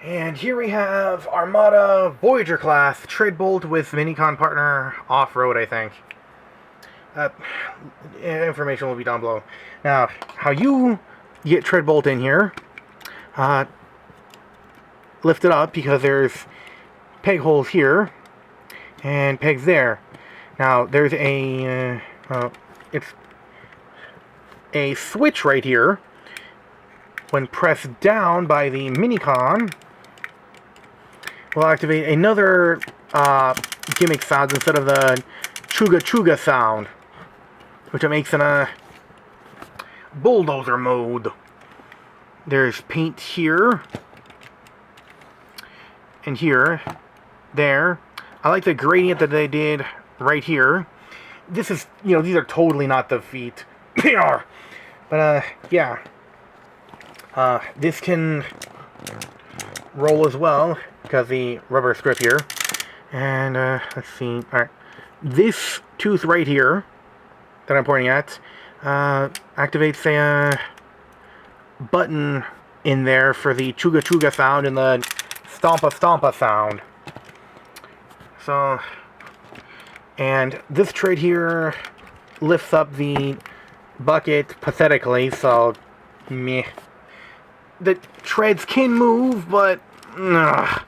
And here we have Armada Voyager class treadbolt with Minicon partner off-road, I think. Information will be down below. Now, how you get treadbolt in here, lift it up because there's peg holes here and pegs there. Now, there's it's a switch right here. When pressed down by the Minicon, will activate another gimmick sound instead of the chuga chuga sound, which it makes in a bulldozer mode. There's paint here and here, there. I like the gradient that they did right here. This is, these are totally not the feet. They are. But, yeah. This can roll as well, because the rubber strip here. And, let's see. Alright. This tooth right here, that I'm pointing at, activates a button in there for the chuga chuga sound and the stompa stompa sound. So, and this tread here lifts up the bucket pathetically, so meh. The treads can move, but nah.